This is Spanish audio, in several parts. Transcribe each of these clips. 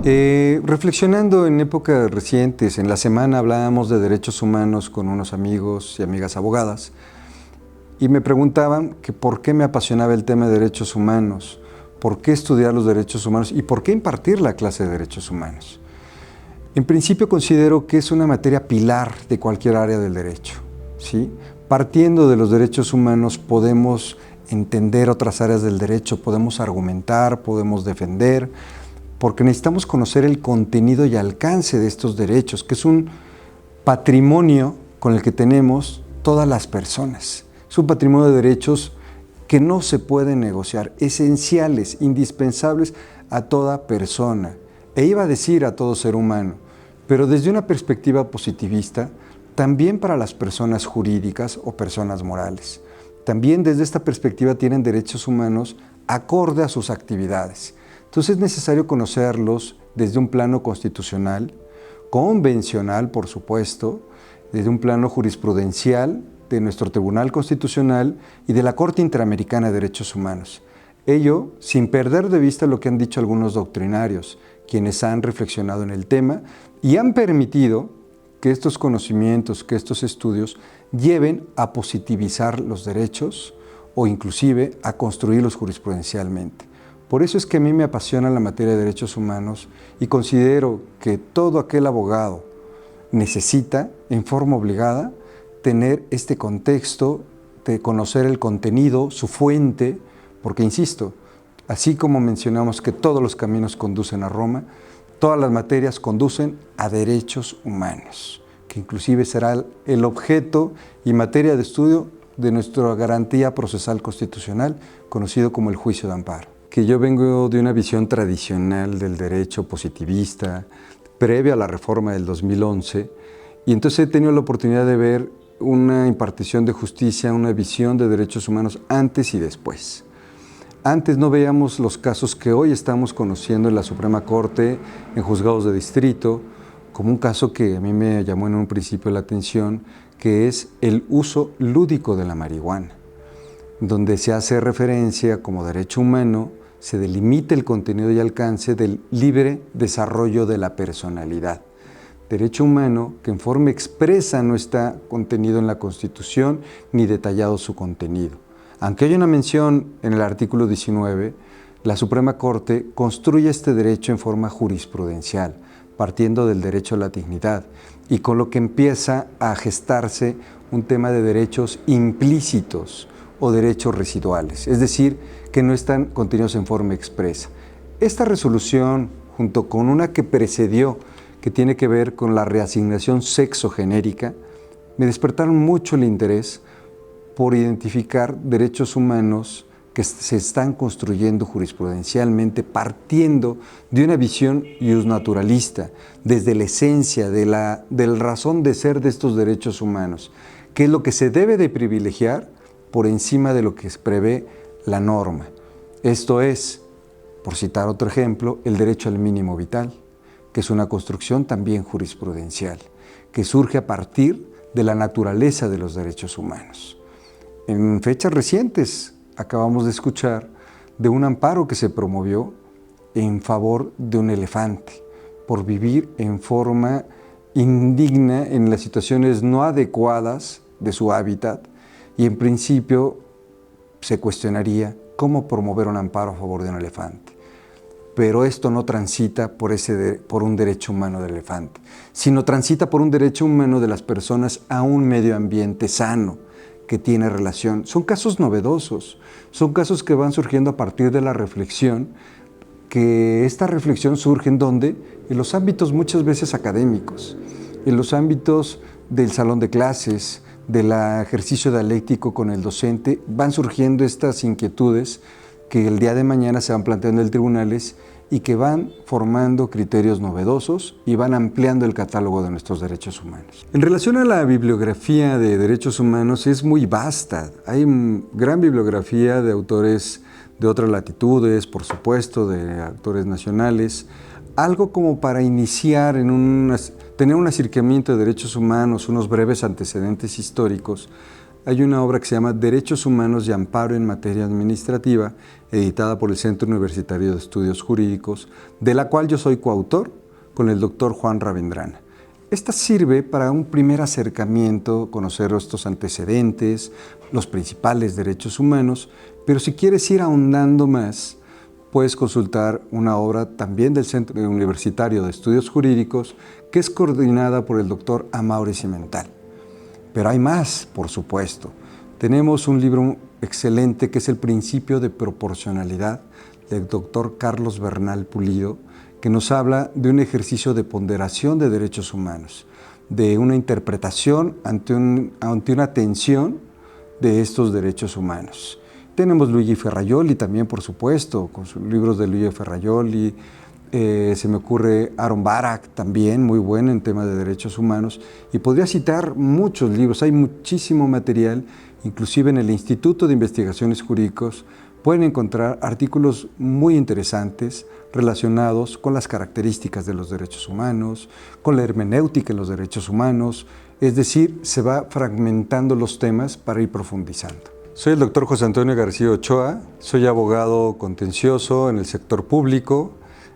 Reflexionando en épocas recientes, en la semana hablábamos de derechos humanos con unos amigos y amigas abogadas y me preguntaban que por qué me apasionaba el tema de derechos humanos, por qué estudiar los derechos humanos y por qué impartir la clase de derechos humanos. En principio considero que es una materia pilar de cualquier área del derecho, ¿sí? Partiendo de los derechos humanos podemos entender otras áreas del derecho, podemos argumentar, podemos defender, porque necesitamos conocer el contenido y alcance de estos derechos, que es un patrimonio con el que tenemos todas las personas. Es un patrimonio de derechos que no se pueden negociar, esenciales, indispensables a toda persona, e iba a decir a todo ser humano, pero desde una perspectiva positivista, también para las personas jurídicas o personas morales. También desde esta perspectiva tienen derechos humanos acorde a sus actividades. Entonces es necesario conocerlos desde un plano constitucional, convencional, por supuesto, desde un plano jurisprudencial de nuestro Tribunal Constitucional y de la Corte Interamericana de Derechos Humanos. Ello sin perder de vista lo que han dicho algunos doctrinarios, quienes han reflexionado en el tema y han permitido que estos conocimientos, que estos estudios lleven a positivizar los derechos o inclusive a construirlos jurisprudencialmente. Por eso es que a mí me apasiona la materia de derechos humanos y considero que todo aquel abogado necesita, en forma obligada, tener este contexto de conocer el contenido, su fuente, porque insisto, así como mencionamos que todos los caminos conducen a Roma, todas las materias conducen a derechos humanos, que inclusive será el objeto y materia de estudio de nuestra garantía procesal constitucional, conocido como el juicio de amparo. Que yo vengo de una visión tradicional del derecho positivista, previa a la reforma del 2011, y entonces he tenido la oportunidad de ver una impartición de justicia, una visión de derechos humanos antes y después. Antes no veíamos los casos que hoy estamos conociendo en la Suprema Corte, en juzgados de distrito, como un caso que a mí me llamó en un principio la atención, que es el uso lúdico de la marihuana, donde se hace referencia como derecho humano, se delimita el contenido y alcance del libre desarrollo de la personalidad. Derecho humano que en forma expresa no está contenido en la Constitución ni detallado su contenido. Aunque hay una mención en el artículo 19, la Suprema Corte construye este derecho en forma jurisprudencial, partiendo del derecho a la dignidad, y con lo que empieza a gestarse un tema de derechos implícitos o derechos residuales, es decir, que no están contenidos en forma expresa. Esta resolución, junto con una que precedió, que tiene que ver con la reasignación sexogenérica, me despertaron mucho el interés por identificar derechos humanos que se están construyendo jurisprudencialmente partiendo de una visión iusnaturalista, desde la esencia del razón de ser de estos derechos humanos, que es lo que se debe de privilegiar por encima de lo que prevé la norma. Esto es, por citar otro ejemplo, el derecho al mínimo vital, que es una construcción también jurisprudencial, que surge a partir de la naturaleza de los derechos humanos. En fechas recientes acabamos de escuchar de un amparo que se promovió en favor de un elefante por vivir en forma indigna en las situaciones no adecuadas de su hábitat y en principio se cuestionaría cómo promover un amparo a favor de un elefante. Pero esto no transita por un derecho humano del elefante, sino transita por un derecho humano de las personas a un medio ambiente sano, que tiene relación. Son casos novedosos, son casos que van surgiendo a partir de la reflexión, que esta reflexión surge en donde, en los ámbitos muchas veces académicos, en los ámbitos del salón de clases, del ejercicio dialéctico con el docente, van surgiendo estas inquietudes que el día de mañana se van planteando en tribunales y que van formando criterios novedosos y van ampliando el catálogo de nuestros derechos humanos. En relación a la bibliografía de derechos humanos es muy vasta. Hay gran bibliografía de autores de otras latitudes, por supuesto, de autores nacionales. Algo como para iniciar tener un acercamiento de derechos humanos, unos breves antecedentes históricos. hay una obra que se llama Derechos Humanos y Amparo en Materia Administrativa, editada por el Centro Universitario de Estudios Jurídicos, de la cual yo soy coautor con el doctor Juan Ravendrana. Esta sirve para un primer acercamiento, conocer estos antecedentes, los principales derechos humanos, pero si quieres ir ahondando más, puedes consultar una obra también del Centro Universitario de Estudios Jurídicos, que es coordinada por el doctor Amaury Cimental. Pero hay más, por supuesto. Tenemos un libro excelente que es El Principio de Proporcionalidad, del doctor Carlos Bernal Pulido, que nos habla de un ejercicio de ponderación de derechos humanos, de una interpretación ante una tensión de estos derechos humanos. Tenemos Luigi Ferrajoli también, por supuesto, con sus libros de Luigi Ferrajoli. Se me ocurre Aaron Barak también, muy bueno en tema de derechos humanos. Y podría citar muchos libros, hay muchísimo material, inclusive en el Instituto de Investigaciones Jurídicas pueden encontrar artículos muy interesantes relacionados con las características de los derechos humanos, con la hermenéutica en los derechos humanos, es decir, se va fragmentando los temas para ir profundizando. Soy el doctor José Antonio García Ochoa, soy abogado contencioso en el sector público,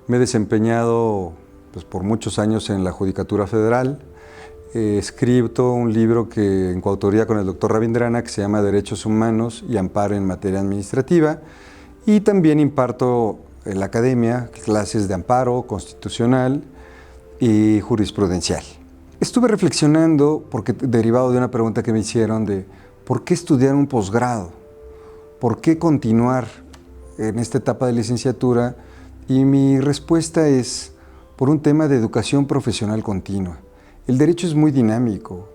me he desempeñado por muchos años en la Judicatura Federal, he escrito un libro en coautoría con el doctor Ravendrana que se llama Derechos Humanos y Amparo en Materia Administrativa, y también imparto en la academia clases de amparo constitucional y jurisprudencial. Estuve reflexionando, porque derivado de una pregunta que me hicieron de ¿por qué estudiar un posgrado? ¿Por qué continuar en esta etapa de licenciatura? Y mi respuesta es por un tema de educación profesional continua. El derecho es muy dinámico.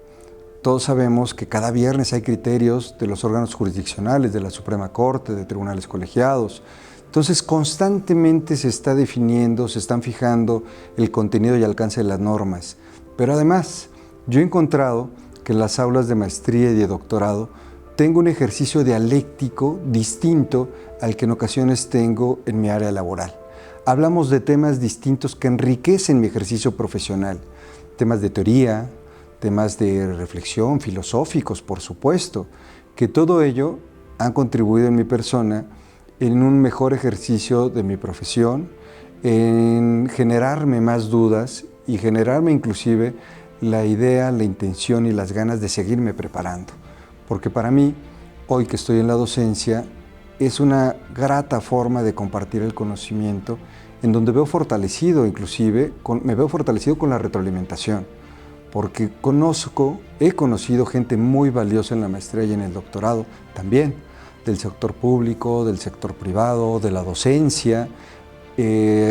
Todos sabemos que cada viernes hay criterios de los órganos jurisdiccionales, de la Suprema Corte, de tribunales colegiados. Entonces, constantemente se está definiendo, se están fijando el contenido y alcance de las normas. Pero además, yo he encontrado que en las aulas de maestría y de doctorado tengo un ejercicio dialéctico distinto al que en ocasiones tengo en mi área laboral. Hablamos de temas distintos que enriquecen mi ejercicio profesional, temas de teoría, temas de reflexión, filosóficos, por supuesto, que todo ello han contribuido en mi persona en un mejor ejercicio de mi profesión, en generarme más dudas y generarme inclusive la idea, la intención y las ganas de seguirme preparando. Porque para mí, hoy que estoy en la docencia, es una grata forma de compartir el conocimiento en donde veo fortalecido, inclusive, me veo fortalecido con la retroalimentación, porque he conocido gente muy valiosa en la maestría y en el doctorado también, del sector público, del sector privado, de la docencia,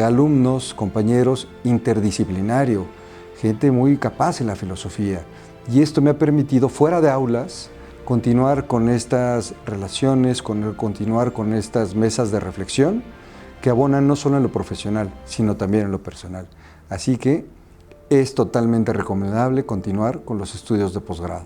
alumnos, compañeros interdisciplinario, gente muy capaz en la filosofía. Y esto me ha permitido, fuera de aulas, continuar con estas relaciones, continuar con estas mesas de reflexión que abonan no solo en lo profesional, sino también en lo personal. Así que es totalmente recomendable continuar con los estudios de posgrado.